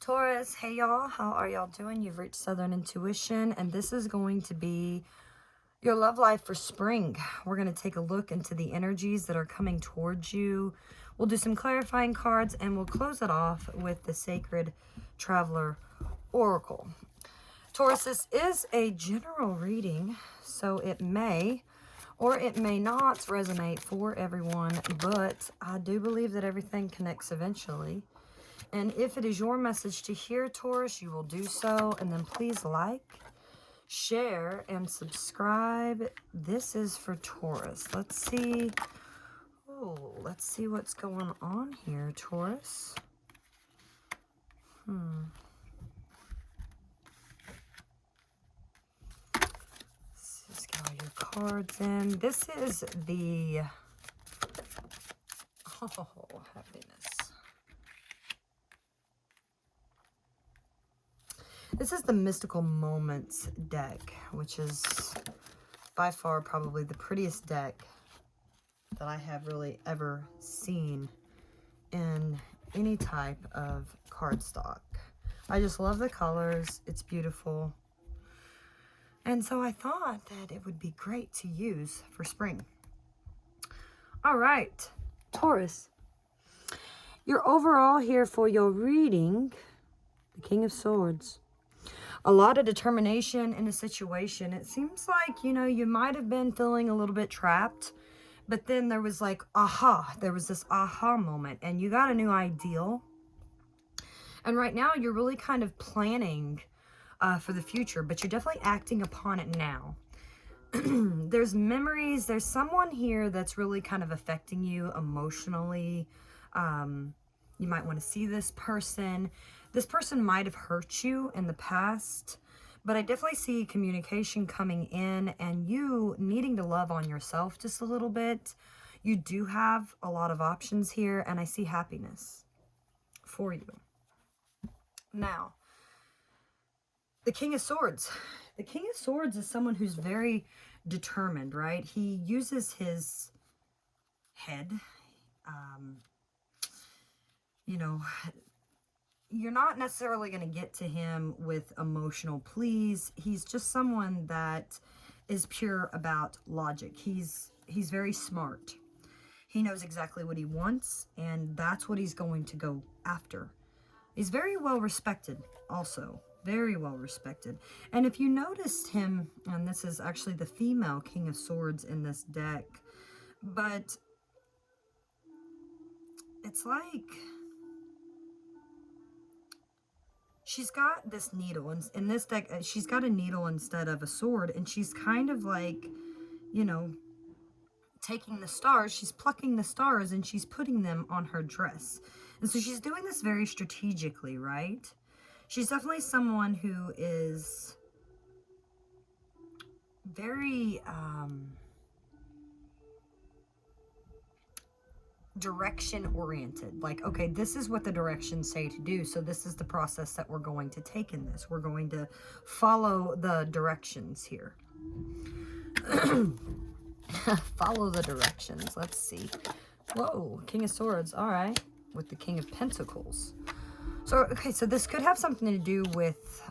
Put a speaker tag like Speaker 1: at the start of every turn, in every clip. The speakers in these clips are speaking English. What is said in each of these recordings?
Speaker 1: Taurus, hey y'all, how are y'all doing? You've reached Southern Intuition, and this is going to be your love life for spring. We're going to take a look into the energies that are coming towards you. We'll do some clarifying cards, and we'll close it off with the Sacred Traveler Oracle. Taurus, this is a general reading, so it may or it may not resonate for everyone, but I do believe that everything connects eventually. And if it is your message to hear, Taurus, you will do so. And then please like, share, and subscribe. This is for Taurus. Let's see. Oh, let's see what's going on here, Taurus. Let's just get all your cards in. This is the... Oh, happiness. This is the Mystical Moments deck, which is by far probably the prettiest deck that I have really ever seen in any type of cardstock. I just love the colors. It's beautiful. And so I thought that it would be great to use for spring. All right, Taurus. Your overall here for your reading, the King of Swords. A lot of determination in a situation. It seems like, you know, you might have been feeling a little bit trapped, but then there was like, there was this aha moment, and you got a new ideal. And right now you're really kind of planning for the future, but you're definitely acting upon it now. There's memories. There's someone here that's really kind of affecting you emotionally. You might want to see this person. This person might have hurt you in the past, but I definitely see communication coming in and you needing to love on yourself just a little bit. You do have a lot of options here, and I see happiness for you. Now, the King of Swords. The King of Swords is someone who's very determined, right? He uses his head. You know, you're not necessarily going to get to him with emotional pleas. He's just someone that is pure about logic. He's very smart. He knows exactly what he wants, and that's what he's going to go after. He's very well respected also. Very well respected. And if you noticed him, and this is actually the female King of Swords in this deck, but it's like she's got this needle. In this deck, she's got a needle instead of a sword, and she's kind of like, you know, taking the stars, she's plucking the stars, and she's putting them on her dress. And so she's doing this very strategically, right? She's definitely someone who is very direction oriented. Like, okay, this is what the directions say to do, so this is the process that we're going to take in this. We're going to follow the directions here. Follow the directions. Let's see. Whoa, King of Swords. All right, with the King of Pentacles. So, okay, so this could have something to do with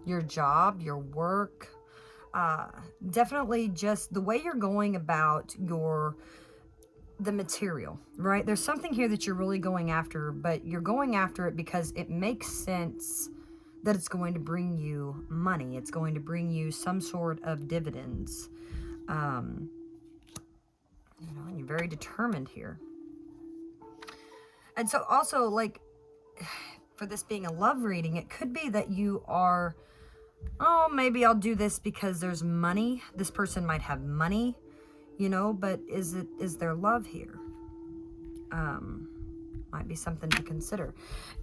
Speaker 1: your job, your work. Definitely just the way you're going about the material, right? There's something here that you're really going after, but you're going after it because it makes sense that it's going to bring you money. It's going to bring you some sort of dividends. You know, and you're very determined here. And so also, like, for this being a love reading, it could be that you are, oh, maybe I'll do this because there's money. This person might have money, you know, but is there love here? Might be something to consider.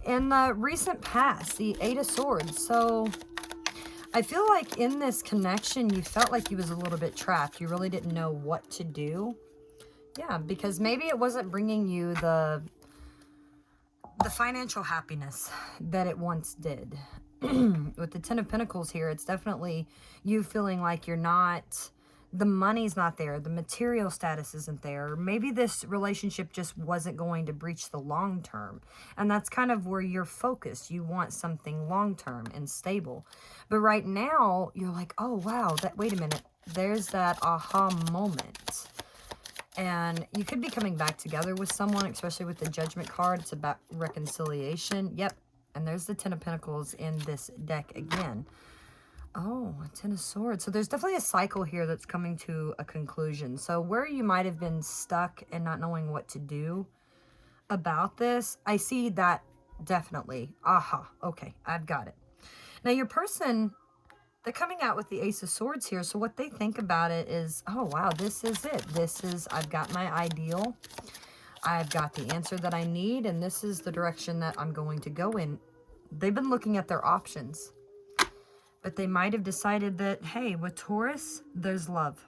Speaker 1: In the recent past, the Eight of Swords. So I feel like in this connection, you felt like you was a little bit trapped. You really didn't know what to do. Yeah, because maybe it wasn't bringing you the financial happiness that it once did. With the Ten of Pentacles here, it's definitely you feeling like you're not the money's not there, the material status isn't there, maybe this relationship just wasn't going to breach the long term. And that's kind of where you're focused. You want something long term and stable. But right now, you're like, oh wow, wait a minute, there's that aha moment. And you could be coming back together with someone, especially with the Judgment card. It's about reconciliation. Yep. And there's the Ten of Pentacles in this deck again. Oh, a Ten of Swords. So there's definitely a cycle here that's coming to a conclusion. So where you might have been stuck and not knowing what to do about this, I see that definitely. Aha. Okay, I've got it. Now your person, they're coming out with the Ace of Swords here. So what they think about it is, oh, wow, this is it. I've got my ideal. I've got the answer that I need. And this is the direction that I'm going to go in. They've been looking at their options. But they might have decided that, hey, with Taurus, there's love.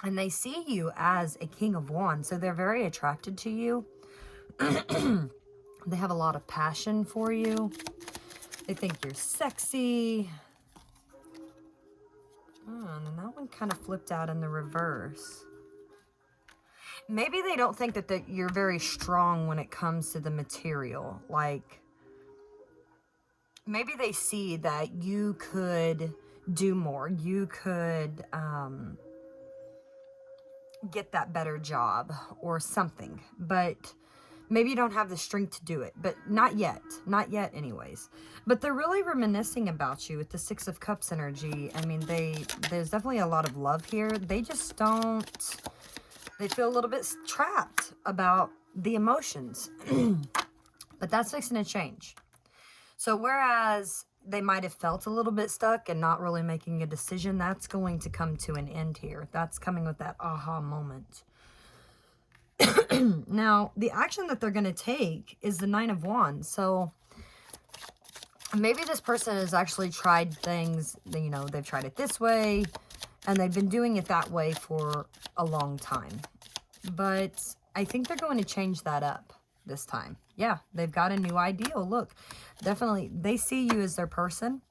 Speaker 1: And they see you as a King of Wands. So they're very attracted to you. They have a lot of passion for you. They think you're sexy. And then that one kind of flipped out in the reverse. Maybe they don't think that you're very strong when it comes to the material. Like, maybe they see that you could do more. You could get that better job or something. But maybe you don't have the strength to do it. But not yet. Not yet anyways. But they're really reminiscing about you with the Six of Cups energy. I mean, there's definitely a lot of love here. They just don't... They feel a little bit trapped about the emotions. But that's fixing to change. So whereas they might have felt a little bit stuck and not really making a decision, that's going to come to an end here. That's coming with that aha moment. Now, the action that they're going to take is the Nine of Wands. So maybe this person has actually tried things, you know, they've tried it this way, and they've been doing it that way for a long time. But I think they're going to change that up this time. Yeah, they've got a new ideal. Look, definitely, they see you as their person.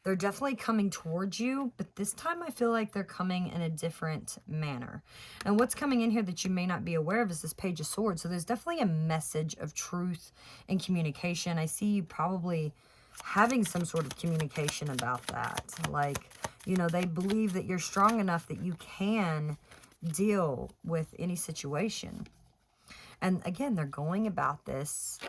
Speaker 1: They're definitely coming towards you, but this time I feel like they're coming in a different manner. And what's coming in here that you may not be aware of is this Page of Swords. So there's definitely a message of truth and communication. I see you probably having some sort of communication about that. Like, you know, they believe that you're strong enough that you can deal with any situation. And again, they're going about this.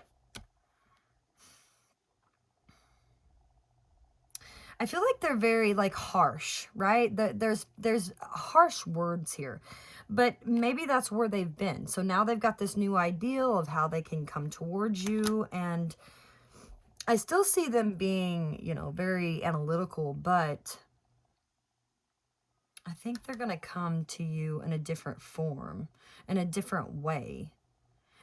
Speaker 1: I feel like they're very like harsh, right? There's harsh words here, but maybe that's where they've been. So now they've got this new ideal of how they can come towards you. And I still see them being, you know, very analytical, but I think they're going to come to you in a different form, in a different way.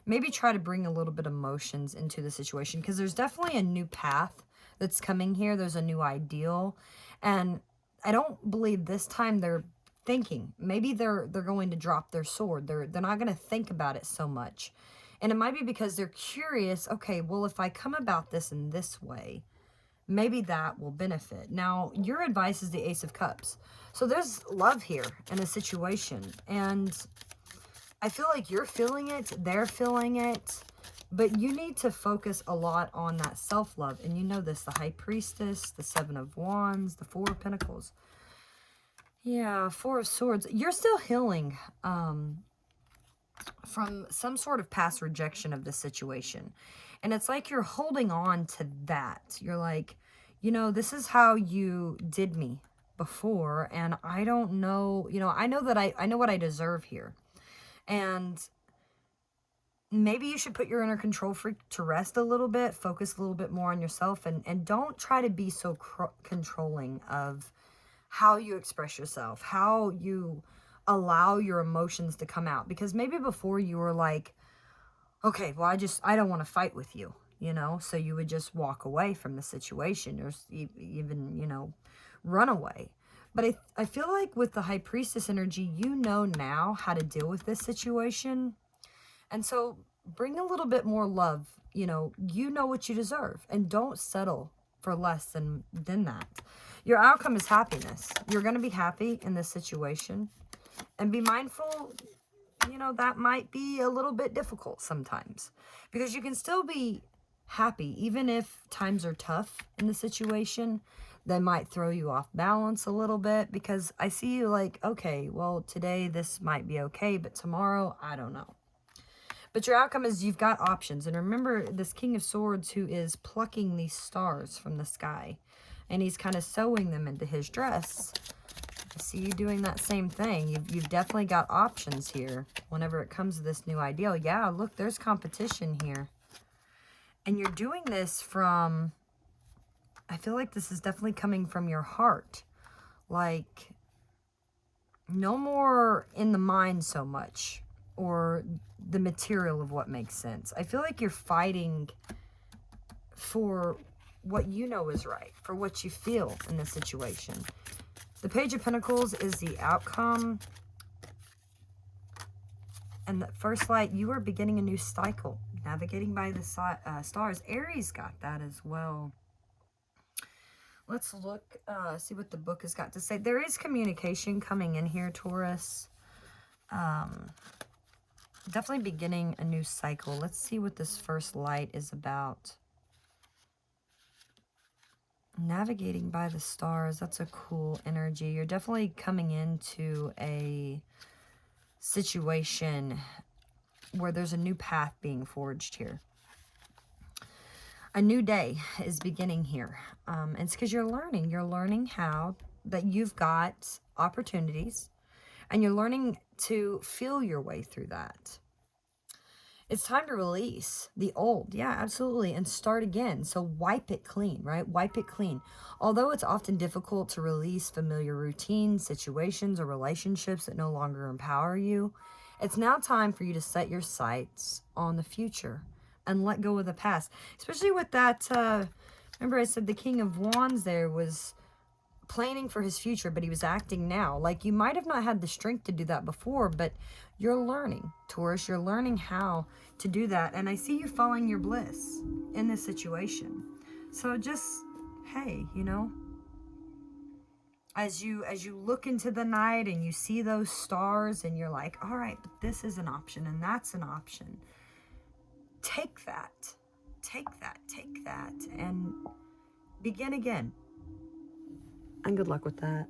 Speaker 1: Maybe try to bring a little bit of emotions into the situation, because there's definitely a new path that's coming here. There's a new ideal. And I don't believe this time they're thinking. Maybe they're going to drop their sword. They're not going to think about it so much. And it might be because they're curious, okay, well, if I come about this in this way, maybe that will benefit. Now, your advice is the Ace of Cups. So there's love here in a situation. And I feel like you're feeling it, they're feeling it, but you need to focus a lot on that self-love. And you know this, the High Priestess, the Seven of Wands, the Four of Pentacles. Yeah, Four of Swords. You're still healing from some sort of past rejection of this situation. And it's like you're holding on to that. You're like, you know, this is how you did me before, and I don't know, you know, I know that I know what I deserve here. And maybe you should put your inner control freak to rest a little bit, focus a little bit more on yourself, and don't try to be so controlling of how you express yourself, how you allow your emotions to come out. Because maybe before you were like, okay, well, I don't want to fight with you, you know, so you would just walk away from the situation, or even, you know, run away. But I feel like with the High Priestess energy, you know now how to deal with this situation. And so bring a little bit more love. You know what you deserve. And don't settle for less than that. Your outcome is happiness. You're going to be happy in this situation. And be mindful, you know, that might be a little bit difficult sometimes. Because you can still be happy, even if times are tough in the situation. They might throw you off balance a little bit, because I see you like, okay, well, today this might be okay, but tomorrow, I don't know. But your outcome is you've got options. And remember, this King of Swords who is plucking these stars from the sky, and he's kind of sewing them into his dress. I see you doing that same thing. You've definitely got options here whenever it comes to this new ideal. Yeah, look, there's competition here. And you're doing this from, I feel like this is definitely coming from your heart. Like, no more in the mind so much, or the material of what makes sense. I feel like you're fighting for what you know is right, for what you feel in this situation. The Page of Pentacles is the outcome. And the first light, you are beginning a new cycle. Navigating by the stars. Aries got that as well. Let's look, see what the book has got to say. There is communication coming in here, Taurus. Definitely beginning a new cycle. Let's see what this first light is about. Navigating by the stars. That's a cool energy. You're definitely coming into a situation where there's a new path being forged here. A new day is beginning here. It's because you're learning. You're learning how that you've got opportunities, and you're learning to feel your way through that. It's time to release the old. Yeah, absolutely. And start again. So wipe it clean, right? Wipe it clean. Although it's often difficult to release familiar routines, situations, or relationships that no longer empower you, it's now time for you to set your sights on the future and let go of the past. Especially with that, remember I said the King of Wands there was planning for his future, but he was acting now. Like, you might have not had the strength to do that before, but you're learning, Taurus. You're learning how to do that. And I see you following your bliss in this situation. So just, hey, you know, as you look into the night and you see those stars and you're like, all right, but this is an option and that's an option. Take that, and begin again. And good luck with that.